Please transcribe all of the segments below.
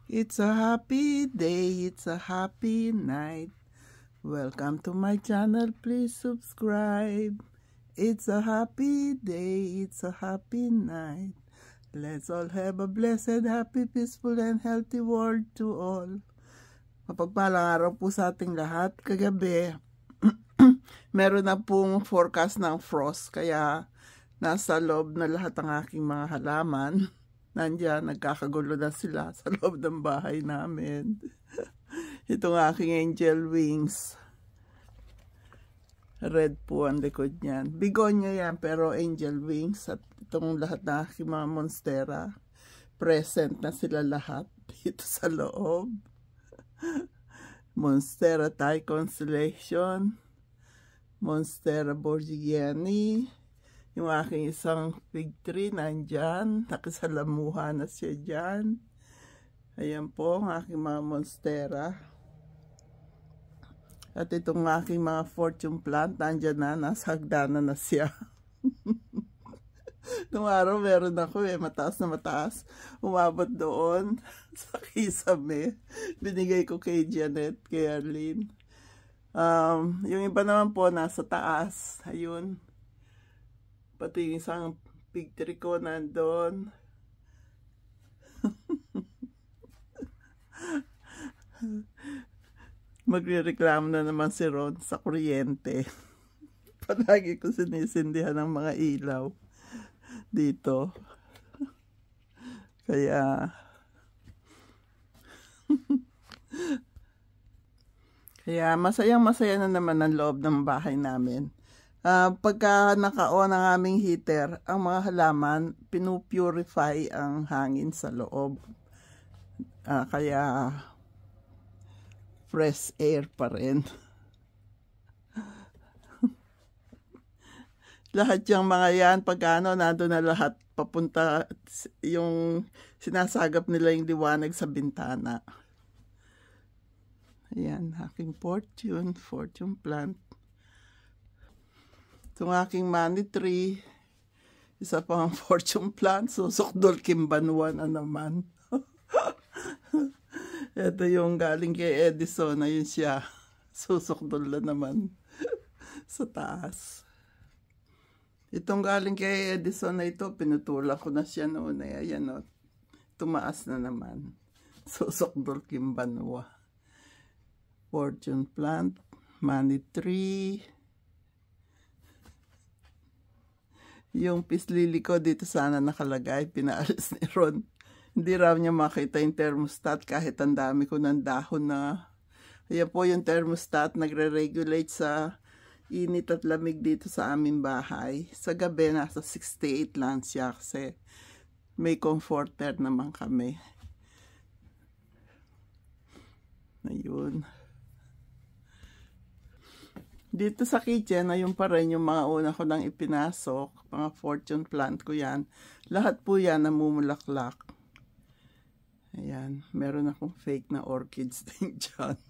It's a happy day, it's a happy night. Welcome to my channel, please subscribe. It's a happy day, it's a happy night. Let's all have a blessed, happy, peaceful, and healthy world to all. Mapagpalang araw po sa ating lahat. Kagabi, meron na pong forecast ng frost, kaya nasa loob na lahat ng aking mga halaman. Nandiyan, nagkakagulo na sila sa loob ng bahay namin. Itong aking angel wings. Red po ang likod niyan. Bigonya yan, pero angel wings. At itong lahat na aking mga monstera. Present na sila lahat dito sa loob. Monstera Thai Constellation. Monstera Borgiani. Yung aking isang fig tree nandyan, nakisalamuha na siya dyan. Ayan po ang aking mga monstera. At itong aking mga fortune plant, nandyan na, nasa hagdanan na siya. Nung araw meron ako mataas na mataas. Umabot doon sa kisame. Binigay ko kay Janet, kay Arlene. Yung iba naman po nasa taas. Ayun. Pati yung isang fig tree ko nandun. Magre-reklamo na naman si Ron sa kuryente. Palagi ko sinisindihan ng mga ilaw dito. Kaya masayang-masaya na naman ang loob ng bahay namin. Pagka naka-on ang aming heater, ang mga halaman, pinupurify ang hangin sa loob. Kaya fresh air pa rin. Lahat yung mga yan, pagka nandun na lahat, papunta yung sinasagap nila yung liwanag sa bintana. Ayan, aking fortune plant. Itong aking money tree, isa pang fortune plant, susukdol kimbanwa na naman. Ito yung galing kay Edison, ayun siya, susukdol na naman sa taas. Itong galing kay Edison na ito, pinutulak ko na siya noon, ayan o, tumaas na naman, susukdol kimbanwa. Fortune plant, money tree. Yung pislili ko dito sana nakalagay, pinaalis ni Ron. Hindi raw niya makita yung thermostat kahit ang dami ko ng dahon na. Ayan po yung thermostat, nagre-regulate sa init at lamig dito sa aming bahay. Sa gabi, nasa 68 lang siya kasi may comforter naman kami. Ayun. Dito sa kitchen, ayun pa rin yung mga una ko nang ipinasok. Mga fortune plant ko yan. Lahat po yan namumulaklak. Ayan, meron akong fake na orchids din dyan.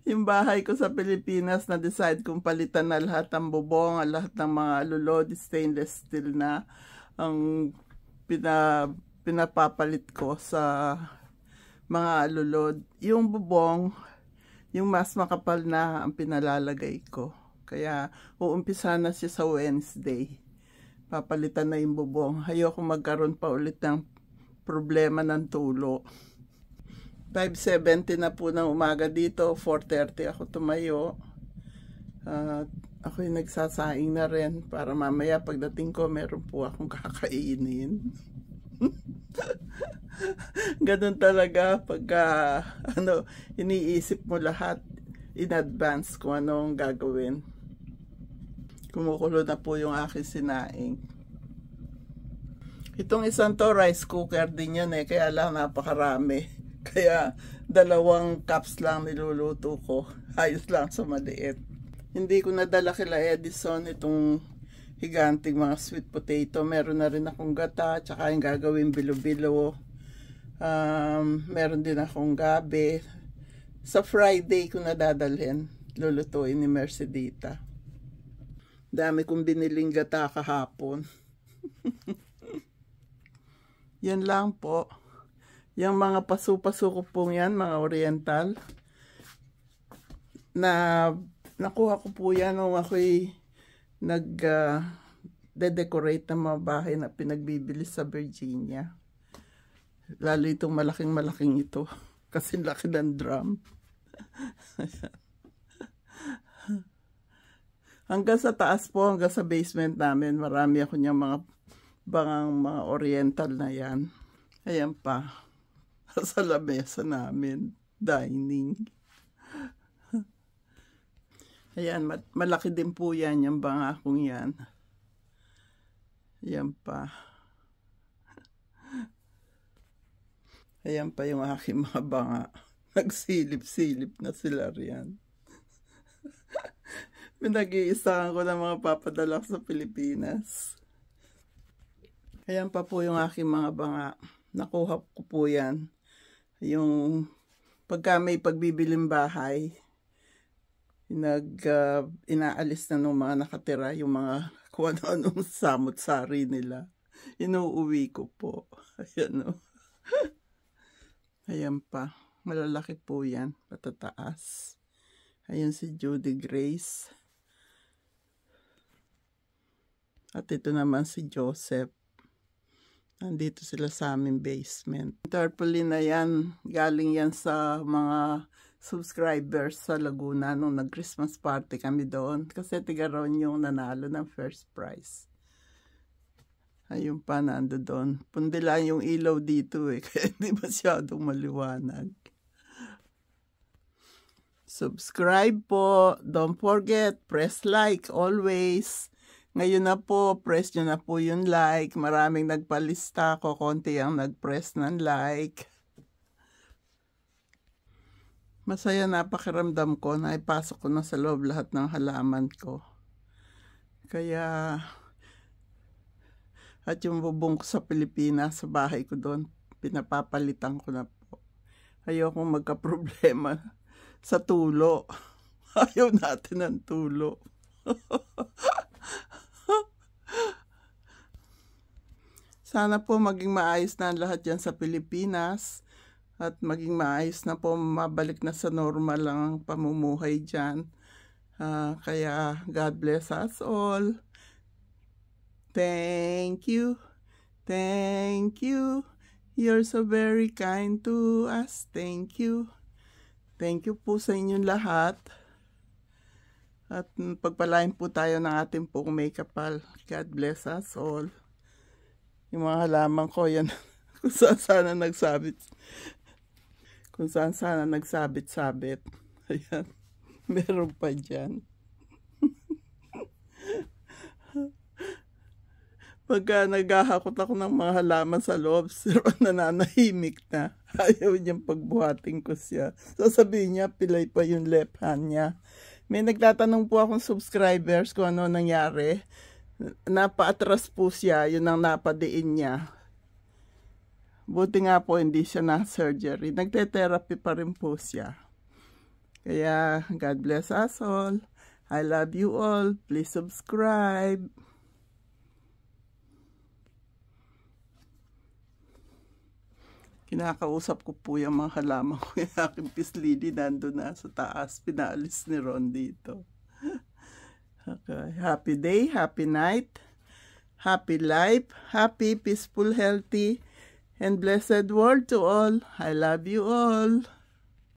Yung bahay ko sa Pilipinas, na-decide kong palitan na lahat ng bubong, lahat ng mga lulod, stainless steel na ang pinapapalit ko sa mga lulod. Yung bubong, yung mas makapal na ang pinalalagay ko. Kaya uumpisa na siya sa Wednesday. Papalitan na yung bubong. Ayoko magkaroon pa ulit ng problema ng tulo. 5:70 na po ng umaga dito. 4:30 ako tumayo. Ako yung nagsasaing na rin para mamaya pagdating ko meron po akong kakainin. Ganun talaga pagka iniisip mo lahat in advance kung anong gagawin. Kumukulo na po yung aking sinaing. Itong isang to rice cooker din yan kaya lang napakarami. Kaya 2 cups lang niluluto ko. Ayos lang sa maliit. Hindi ko nadala kila Edison itong higanting mga sweet potato. Meron na rin akong gata, tsaka yung gagawin bilo-bilo. Meron din akong gabi. Sa Friday ko nadadalhin, lulutuin ni Mercedita. Dami kong biniling gata kahapon. Yan lang po. Yung mga paso-paso ko po yan, mga oriental, na nakuha ko po yan nung ako'y de-decorate ng mga bahay na pinagbibili sa Virginia. Lalo itong malaking-malaking ito. Kasi laki ng drum. Hanggang sa taas po, hanggang sa basement namin, marami ako niyang mga mga oriental na yan. Ayan pa. Sa lamesa namin. Dining. Ayan, malaki din po yan, yung banga kong yan. Ayan pa. Ayan pa yung aking mga banga. Nagsilip-silip na sila riyan. Pinag-iisahan ko ng mga papadala sa Pilipinas. Ayan pa po yung aking mga banga. Nakuha ko po yan. Yung pagka may pagbibiling bahay, inaalis na ng mga nakatira, yung mga kung ano-anong samot-sari nila. Inuuwi ko po. Ayan o. Ayan pa. Malalaki po yan. Patataas. Ayan si Judy Grace. At ito naman si Joseph. Nandito sila sa aming basement. Tarpaulin na yan. Galing yan sa mga subscribers sa Laguna nung nag-Christmas party kami doon. Kasi tigaron yung nanalo ng first prize. Ayun pa, nando doon. Pundila yung ilaw dito eh. Kaya hindi masyadong maliwanag. Subscribe po. Don't forget, press like always. Ngayon na po, press nyo na po yung like. Maraming nagpalista ko. Konti ang nag-press ng like. Masaya na pakiramdam ko na ipasok ko na sa loob lahat ng halaman ko. Kaya, at yung bubong ko sa Pilipinas, sa bahay ko doon, pinapapalitan ko na po. Ayokong magka-problema sa tulo. Ayaw natin ng tulo. Sana po maging maayos na lahat yan sa Pilipinas. At maging maayos na po, mabalik na sa normal lang ang pamumuhay dyan. Kaya God bless us all. Thank you. Thank you. You're so very kind to us. Thank you. Thank you po sa inyong lahat. At pagpalain po tayo ng ating pong may kapal. God bless us all. Yung mga halaman ko, yan. Kung saan sana nagsabit. Kung saan sana nagsabit-sabit. Ayan. Meron pa dyan. Pagka naghahakot ako ng mga halaman sa loob, sir, nananahimik na. Ayaw niyang pagbuhating ko siya. Sasabihin niya, pilay pa yung left hand niya. May nagtatanong po akong subscribers kung ano nangyari. Napaatras po siya, yun ang napadiin niya. Buti nga po hindi siya na-surgery. Nagte-therapy pa rin po siya. Kaya, God bless us all. I love you all. Please subscribe. Kinakausap ko po yung mga halaman ko. Yung aking pislidi nandun na sa taas. Pinaalis ni Ron dito. Okay. Happy day, happy night, happy life, happy, peaceful, healthy, and blessed world to all. I love you all.